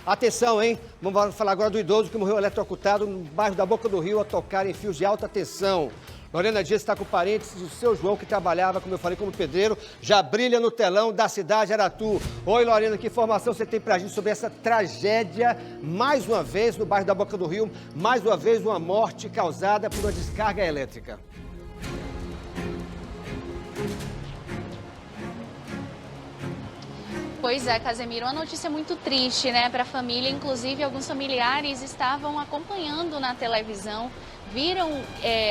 Atenção, hein? Vamos falar agora do idoso que morreu eletrocutado no bairro da Boca do Rio a tocar em fios de alta tensão. Lorena Dias está com parentes do seu João, que trabalhava, como eu falei, como pedreiro, já brilha no telão da cidade Aratu. Oi, Lorena, que informação você tem pra gente sobre essa tragédia, mais uma vez, no bairro da Boca do Rio, mais uma vez uma morte causada por uma descarga elétrica? Pois é, Casemiro, uma notícia muito triste, né, para a família. Inclusive, alguns familiares estavam acompanhando na televisão, viram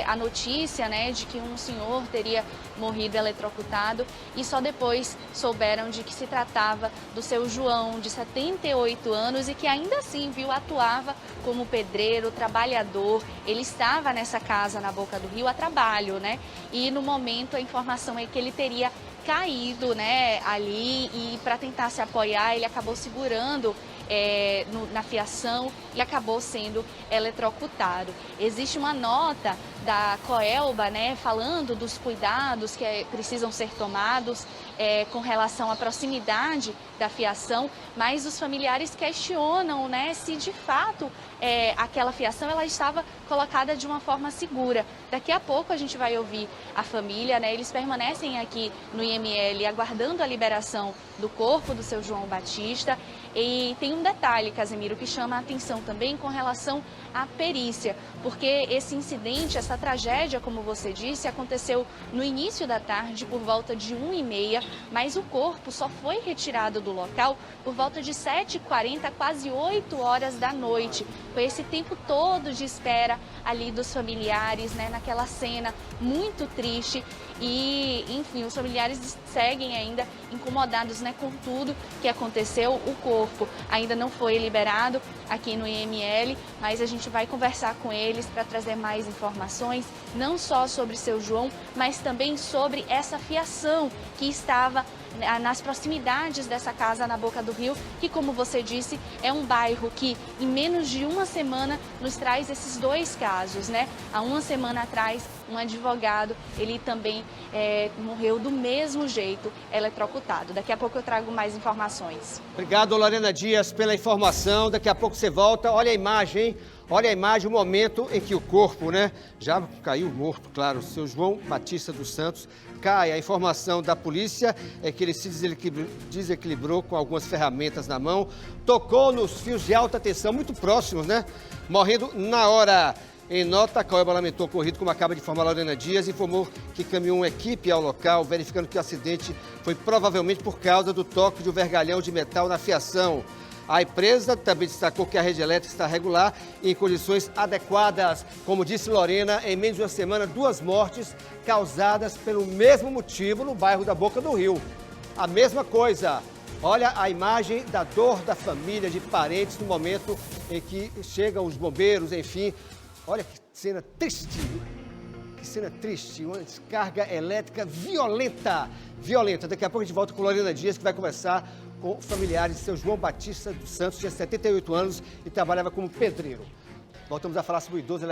a notícia, né, de que um senhor teria morrido eletrocutado e só depois souberam de que se tratava do seu João, de 78 anos, e que ainda assim, viu, atuava como pedreiro, trabalhador. Ele estava nessa casa na Boca do Rio a trabalho, né, e no momento a informação é que ele teria caído, né, ali, e para tentar se apoiar ele acabou segurando na fiação e acabou sendo eletrocutado. Existe uma nota da Coelba, né, falando dos cuidados que precisam ser tomados com relação à proximidade da fiação, mas os familiares questionam, né, se de fato aquela fiação ela estava colocada de uma forma segura. Daqui a pouco a gente vai ouvir a família, né, eles permanecem aqui no IML aguardando a liberação do corpo do seu João Batista. E tem um detalhe, Casemiro, que chama a atenção também com relação à perícia, porque esse incidente, essa tragédia, como você disse, aconteceu no início da tarde, por volta de 1h30, mas o corpo só foi retirado do local por volta de 7h40, quase 8 horas da noite. Foi esse tempo todo de espera ali dos familiares, né, naquela cena muito triste. E, enfim, os familiares seguem ainda incomodados, né, com tudo que aconteceu. O corpo ainda não foi liberado aqui no IML, mas a gente vai conversar com eles para trazer mais informações, não só sobre seu João, mas também sobre essa fiação que estava nas proximidades dessa casa na Boca do Rio, que, como você disse, é um bairro que em menos de uma semana nos traz esses dois casos, né? Há uma semana atrás, um advogado, ele também morreu do mesmo jeito, eletrocutado. Daqui a pouco eu trago mais informações. Obrigado, Lorena Dias, pela informação. Daqui a pouco você volta. Olha a imagem, hein? Olha a imagem, o momento em que o corpo, né, já caiu morto, claro, o seu João Batista dos Santos cai. A informação da polícia é que ele se desequilibrou com algumas ferramentas na mão, tocou nos fios de alta tensão, muito próximos, né, morrendo na hora. Em nota, a Coelba lamentou o ocorrido, como acaba de informar a Lorena Dias, informou que caminhou uma equipe ao local, verificando que o acidente foi provavelmente por causa do toque de um vergalhão de metal na fiação. A empresa também destacou que a rede elétrica está regular e em condições adequadas. Como disse Lorena, em menos de uma semana, 2 mortes causadas pelo mesmo motivo no bairro da Boca do Rio. A mesma coisa. Olha a imagem da dor da família, de parentes, no momento em que chegam os bombeiros, enfim. Olha que cena triste. Que cena triste. Uma descarga elétrica violenta. Violenta. Daqui a pouco a gente volta com Lorena Dias, que vai conversar com familiares de seu João Batista dos Santos, tinha 78 anos e trabalhava como pedreiro. Voltamos a falar sobre o idoso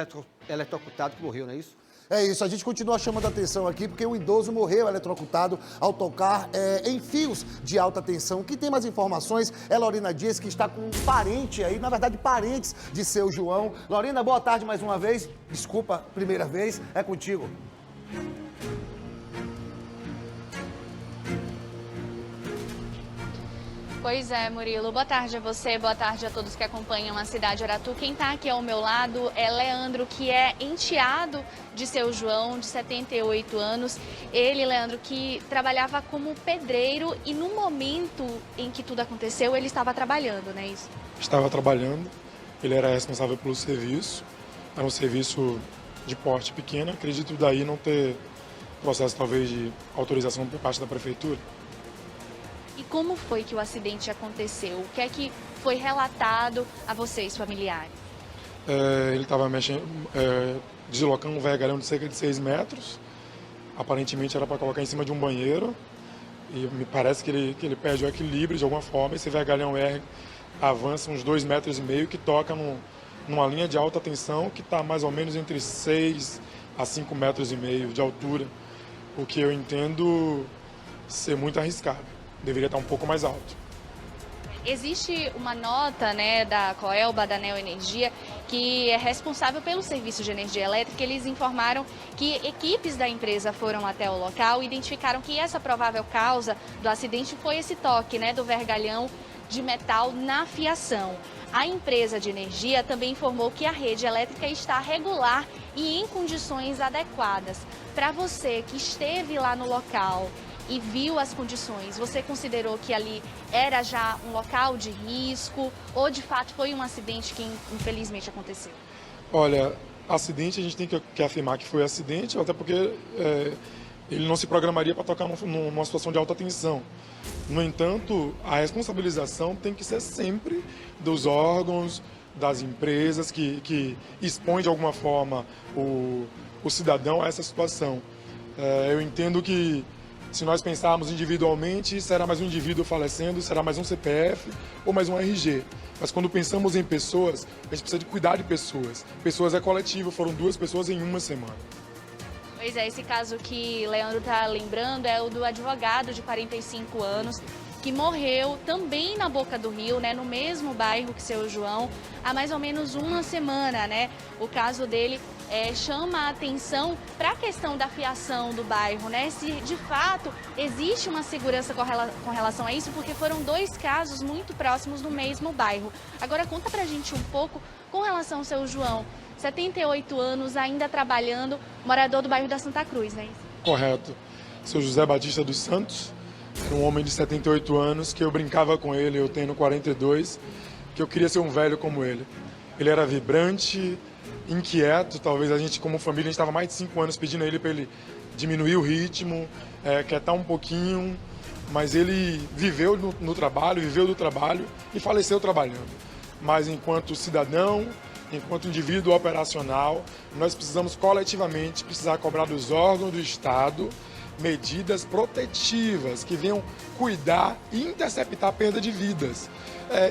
eletrocutado que morreu, não é isso? É isso, a gente continua chamando a atenção aqui porque um idoso morreu eletrocutado ao tocar em fios de alta tensão. Quem tem mais informações é Lorena Dias, que está com um parente aí, na verdade parentes de seu João. Lorena, boa tarde mais uma vez. Desculpa, primeira vez, é contigo. Pois é, Murilo. Boa tarde a você, boa tarde a todos que acompanham a cidade Aratu. Quem está aqui ao meu lado é Leandro, que é enteado de seu João, de 78 anos. Ele, Leandro, que trabalhava como pedreiro e no momento em que tudo aconteceu, ele estava trabalhando, não é isso? Estava trabalhando, ele era responsável pelo serviço, era um serviço de porte pequeno, acredito daí não ter processo talvez de autorização por parte da prefeitura. E como foi que o acidente aconteceu? O que é que foi relatado a vocês, familiares? Ele estava deslocando um vergalhão de cerca de 6 metros. Aparentemente era para colocar em cima de um banheiro. E me parece que ele perde o equilíbrio de alguma forma. Esse vergalhão avança uns 2,5 metros, que toca numa linha de alta tensão que está mais ou menos entre 6 a 5,5 metros de altura. O que eu entendo ser muito arriscado. Deveria estar um pouco mais alto. Existe uma nota, né, da Coelba, da Neoenergia, que é responsável pelo serviço de energia elétrica. Eles informaram que equipes da empresa foram até o local e identificaram que essa provável causa do acidente foi esse toque, né, do vergalhão de metal na fiação. A empresa de energia também informou que a rede elétrica está regular e em condições adequadas. Para você que esteve lá no local e viu as condições, você considerou que ali era já um local de risco ou de fato foi um acidente que infelizmente aconteceu? Olha, acidente a gente tem que afirmar que foi acidente, até porque ele não se programaria para tocar numa situação de alta tensão. No entanto, a responsabilização tem que ser sempre dos órgãos, das empresas que expõem de alguma forma o cidadão a essa situação. Eu entendo que se nós pensarmos individualmente, será mais um indivíduo falecendo, será mais um CPF ou mais um RG. Mas quando pensamos em pessoas, a gente precisa de cuidar de pessoas. Pessoas é coletivo, foram 2 pessoas em uma semana. Pois é, esse caso que Leandro está lembrando é o do advogado de 45 anos, que morreu também na Boca do Rio, né, no mesmo bairro que seu João, há mais ou menos uma semana, né? O caso dele chama a atenção para a questão da fiação do bairro, né? Se de fato existe uma segurança com relação a isso, porque foram 2 casos muito próximos no mesmo bairro. Agora conta pra gente um pouco com relação ao seu João, 78 anos, ainda trabalhando, morador do bairro da Santa Cruz, né? Correto. Seu José Batista dos Santos, era um homem de 78 anos, que eu brincava com ele, eu tenho 42, que eu queria ser um velho como ele. Ele era vibrante, inquieto, talvez a gente como família, a gente estava mais de 5 anos pedindo a ele para ele diminuir o ritmo, quietar um pouquinho, mas ele viveu no trabalho, viveu do trabalho e faleceu trabalhando. Mas enquanto cidadão, enquanto indivíduo operacional, nós precisamos coletivamente cobrar dos órgãos do Estado medidas protetivas que venham cuidar e interceptar a perda de vidas.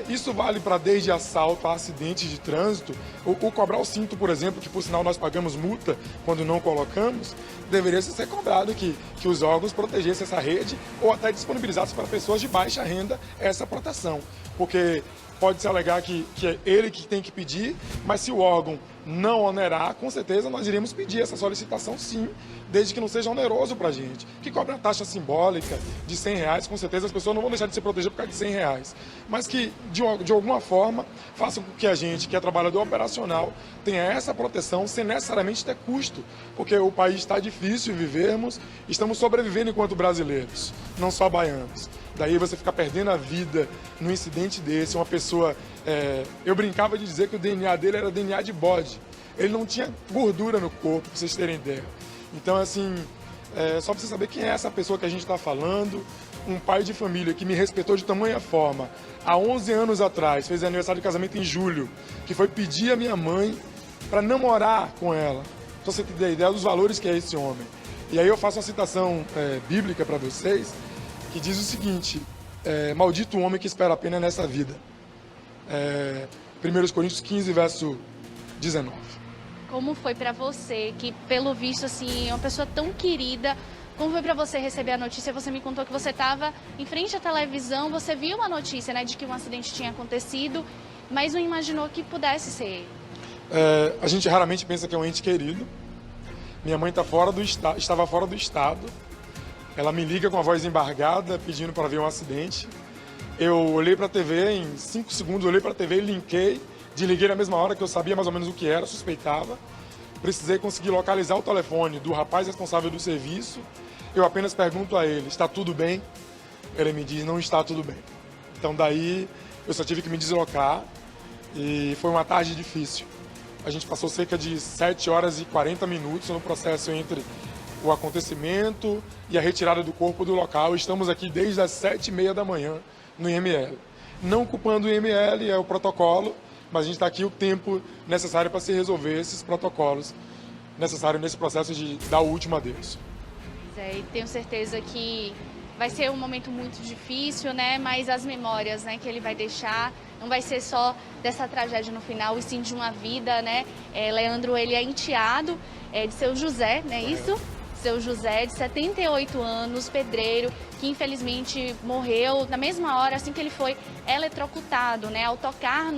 Isso vale para desde assalto a acidentes de trânsito, o cobrar o cinto, por exemplo, que por sinal nós pagamos multa quando não colocamos, deveria ser cobrado que os órgãos protegessem essa rede ou até disponibilizassem para pessoas de baixa renda essa proteção. Porque pode-se alegar que é ele que tem que pedir, mas se o órgão não onerar, com certeza nós iremos pedir essa solicitação sim, desde que não seja oneroso para a gente. Que cobra a taxa simbólica de R$100, com certeza as pessoas não vão deixar de se proteger por causa de R$100, mas que de alguma forma façam com que a gente, que é trabalhador operacional, tenha essa proteção sem necessariamente ter custo, porque o país está difícil vivermos, estamos sobrevivendo enquanto brasileiros, não só baianos. Daí você ficar perdendo a vida num incidente desse, uma pessoa... eu brincava de dizer que o DNA dele era DNA de bode. Ele não tinha gordura no corpo, para vocês terem ideia. Então, assim, só para você saber quem é essa pessoa que a gente está falando, um pai de família que me respeitou de tamanha forma, há 11 anos atrás, fez aniversário de casamento em julho, que foi pedir a minha mãe para namorar com ela. Para você ter ideia dos valores que é esse homem. E aí eu faço uma citação bíblica para vocês, que diz o seguinte: maldito o homem que espera a pena nessa vida. 1 Coríntios 15, verso 19. Como foi para você, que pelo visto assim, é uma pessoa tão querida, como foi para você receber a notícia? Você me contou que você estava em frente à televisão, você viu uma notícia, né, de que um acidente tinha acontecido, mas não imaginou que pudesse ser ele. A gente raramente pensa que é um ente querido. Minha mãe estava fora do estado. Ela me liga com a voz embargada, pedindo para ver um acidente. Eu olhei para a TV, em 5 segundos, olhei para a TV e linkei. Desliguei na mesma hora, que eu sabia mais ou menos o que era, suspeitava. Precisei conseguir localizar o telefone do rapaz responsável do serviço. Eu apenas pergunto a ele: está tudo bem? Ele me diz: não está tudo bem. Então daí eu só tive que me deslocar e foi uma tarde difícil. A gente passou cerca de 7 horas e 40 minutos no processo entre o acontecimento e a retirada do corpo do local. Estamos aqui desde as 7h30 da manhã no IML. Não culpando o IML, é o protocolo, mas a gente está aqui o tempo necessário para se resolver esses protocolos necessários nesse processo de dar o último adeus. E tenho certeza que vai ser um momento muito difícil, né? Mas as memórias, né, que ele vai deixar não vai ser só dessa tragédia no final, e sim de uma vida, né? Leandro, ele é enteado de seu José, né? Isso? Seu José, de 78 anos, pedreiro, que infelizmente morreu na mesma hora, assim que ele foi eletrocutado, né, ao tocar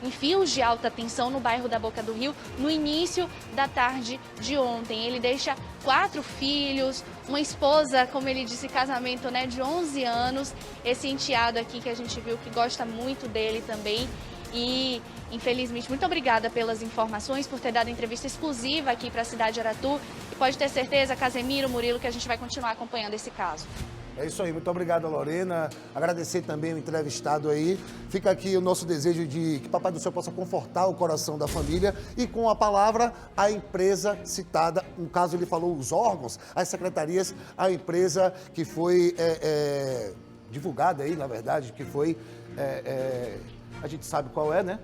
em fios de alta tensão no bairro da Boca do Rio, no início da tarde de ontem. Ele deixa 4 filhos, uma esposa, como ele disse, casamento, né, de 11 anos, esse enteado aqui que a gente viu que gosta muito dele também. E, infelizmente, muito obrigada pelas informações, por ter dado entrevista exclusiva aqui para a cidade de Aratu. E pode ter certeza, Casemiro, Murilo, que a gente vai continuar acompanhando esse caso. É isso aí, muito obrigado, Lorena. Agradecer também o entrevistado aí. Fica aqui o nosso desejo de que Papai do Céu possa confortar o coração da família e, com a palavra, a empresa citada, no caso ele falou os órgãos, as secretarias, a empresa que foi divulgada aí, na verdade, que foi... a gente sabe qual é, né?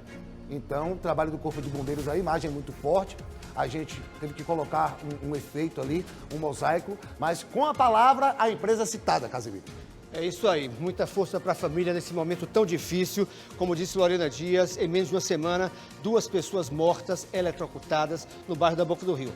Então, o trabalho do Corpo de Bombeiros, a imagem é muito forte. A gente teve que colocar um efeito ali, um mosaico, mas com a palavra, a empresa citada, Casemiro. É isso aí, muita força para a família nesse momento tão difícil. Como disse Lorena Dias, em menos de uma semana, 2 pessoas mortas, eletrocutadas no bairro da Boca do Rio.